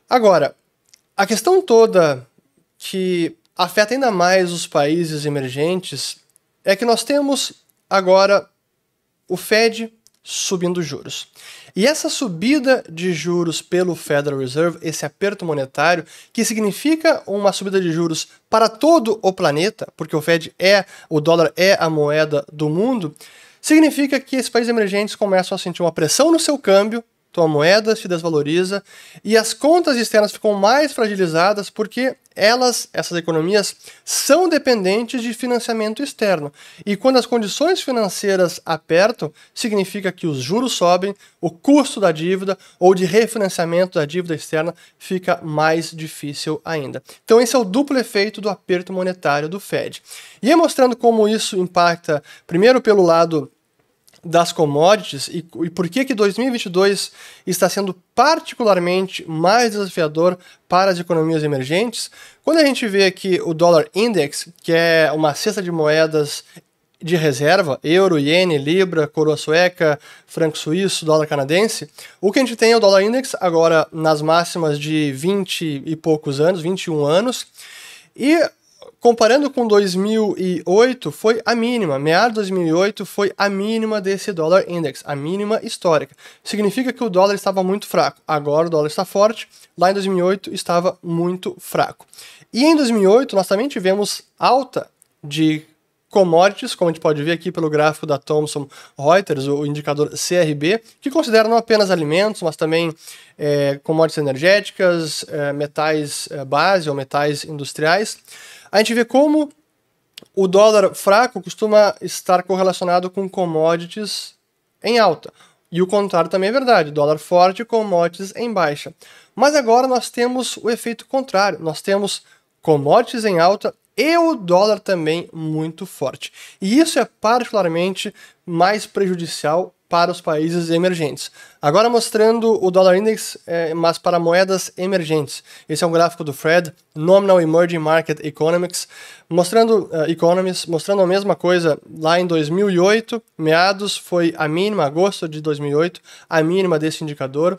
Agora, a questão toda que afeta ainda mais os países emergentes é que nós temos agora o Fed subindo juros. E essa subida de juros pelo Federal Reserve, esse aperto monetário, que significa uma subida de juros para todo o planeta, porque o dólar é a moeda do mundo, significa que esses países emergentes começam a sentir uma pressão no seu câmbio, então a moeda se desvaloriza e as contas externas ficam mais fragilizadas porque essas economias, são dependentes de financiamento externo. E quando as condições financeiras apertam, significa que os juros sobem, o custo da dívida ou de refinanciamento da dívida externa fica mais difícil ainda. Então esse é o duplo efeito do aperto monetário do Fed. E aí mostrando como isso impacta, primeiro pelo lado das commodities e por que 2022 está sendo particularmente mais desafiador para as economias emergentes. Quando a gente vê aqui o Dollar Index, que é uma cesta de moedas de reserva, euro, iene, libra, coroa sueca, franco suíço, dólar canadense, o que a gente tem é o Dollar Index agora nas máximas de 20 e poucos anos, 21 anos, e comparando com 2008, foi a mínima. Meados de 2008 foi a mínima desse Dollar Index, a mínima histórica. Significa que o dólar estava muito fraco. Agora o dólar está forte. Lá em 2008 estava muito fraco. E em 2008 nós também tivemos alta de commodities, como a gente pode ver aqui pelo gráfico da Thomson Reuters, o indicador CRB, que considera não apenas alimentos, mas também commodities energéticas, metais base ou metais industriais. A gente vê como o dólar fraco costuma estar correlacionado com commodities em alta. E o contrário também é verdade, dólar forte e commodities em baixa. Mas agora nós temos o efeito contrário, nós temos commodities em alta e o dólar também muito forte. E isso é particularmente mais prejudicial para os países emergentes. Agora mostrando o Dollar Index, mas para moedas emergentes. Esse é um gráfico do Fred, Nominal Emerging Market Economics, mostrando a mesma coisa lá em 2008, meados foi a mínima, agosto de 2008, a mínima desse indicador,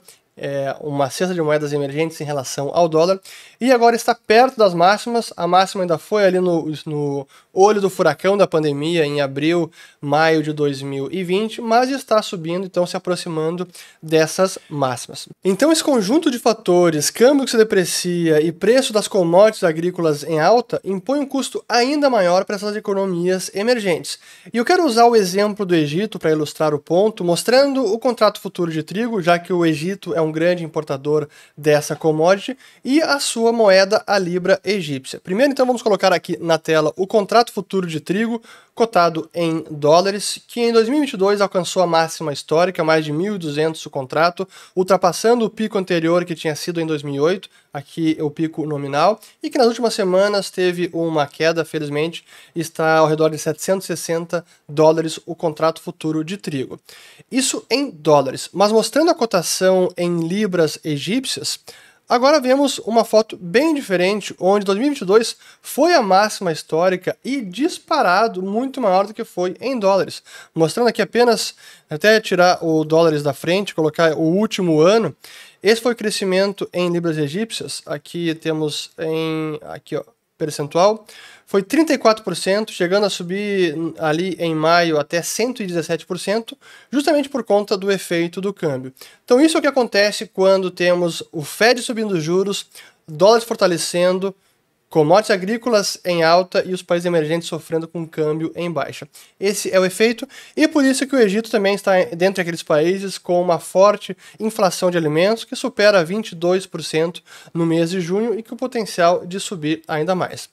uma cesta de moedas emergentes em relação ao dólar, e agora está perto das máximas. A máxima ainda foi ali no olho do furacão da pandemia, em abril, maio de 2020, mas está subindo, então se aproximando dessas máximas. Então esse conjunto de fatores, câmbio que se deprecia e preço das commodities agrícolas em alta, impõe um custo ainda maior para essas economias emergentes. E eu quero usar o exemplo do Egito para ilustrar o ponto, mostrando o contrato futuro de trigo, já que o Egito é um grande importador dessa commodity, e a sua moeda, a libra egípcia. Primeiro, então, vamos colocar aqui na tela o contrato futuro de trigo, cotado em dólares, que em 2022 alcançou a máxima histórica, mais de 1.200 o contrato, ultrapassando o pico anterior que tinha sido em 2008, aqui é o pico nominal, e que nas últimas semanas teve uma queda, felizmente, está ao redor de 760 dólares o contrato futuro de trigo. Isso em dólares, mas mostrando a cotação em libras egípcias, agora vemos uma foto bem diferente, onde 2022 foi a máxima histórica e disparado muito maior do que foi em dólares. Mostrando aqui apenas, até tirar o dólares da frente, colocar o último ano, esse foi o crescimento em libras egípcias. Aqui temos percentual, foi 34%, chegando a subir ali em maio até 117%, justamente por conta do efeito do câmbio. Então isso é o que acontece quando temos o Fed subindo os juros, dólares fortalecendo, commodities agrícolas em alta e os países emergentes sofrendo com câmbio em baixa. Esse é o efeito, e por isso que o Egito também está dentre aqueles países com uma forte inflação de alimentos que supera 22% no mês de junho e com o potencial de subir ainda mais.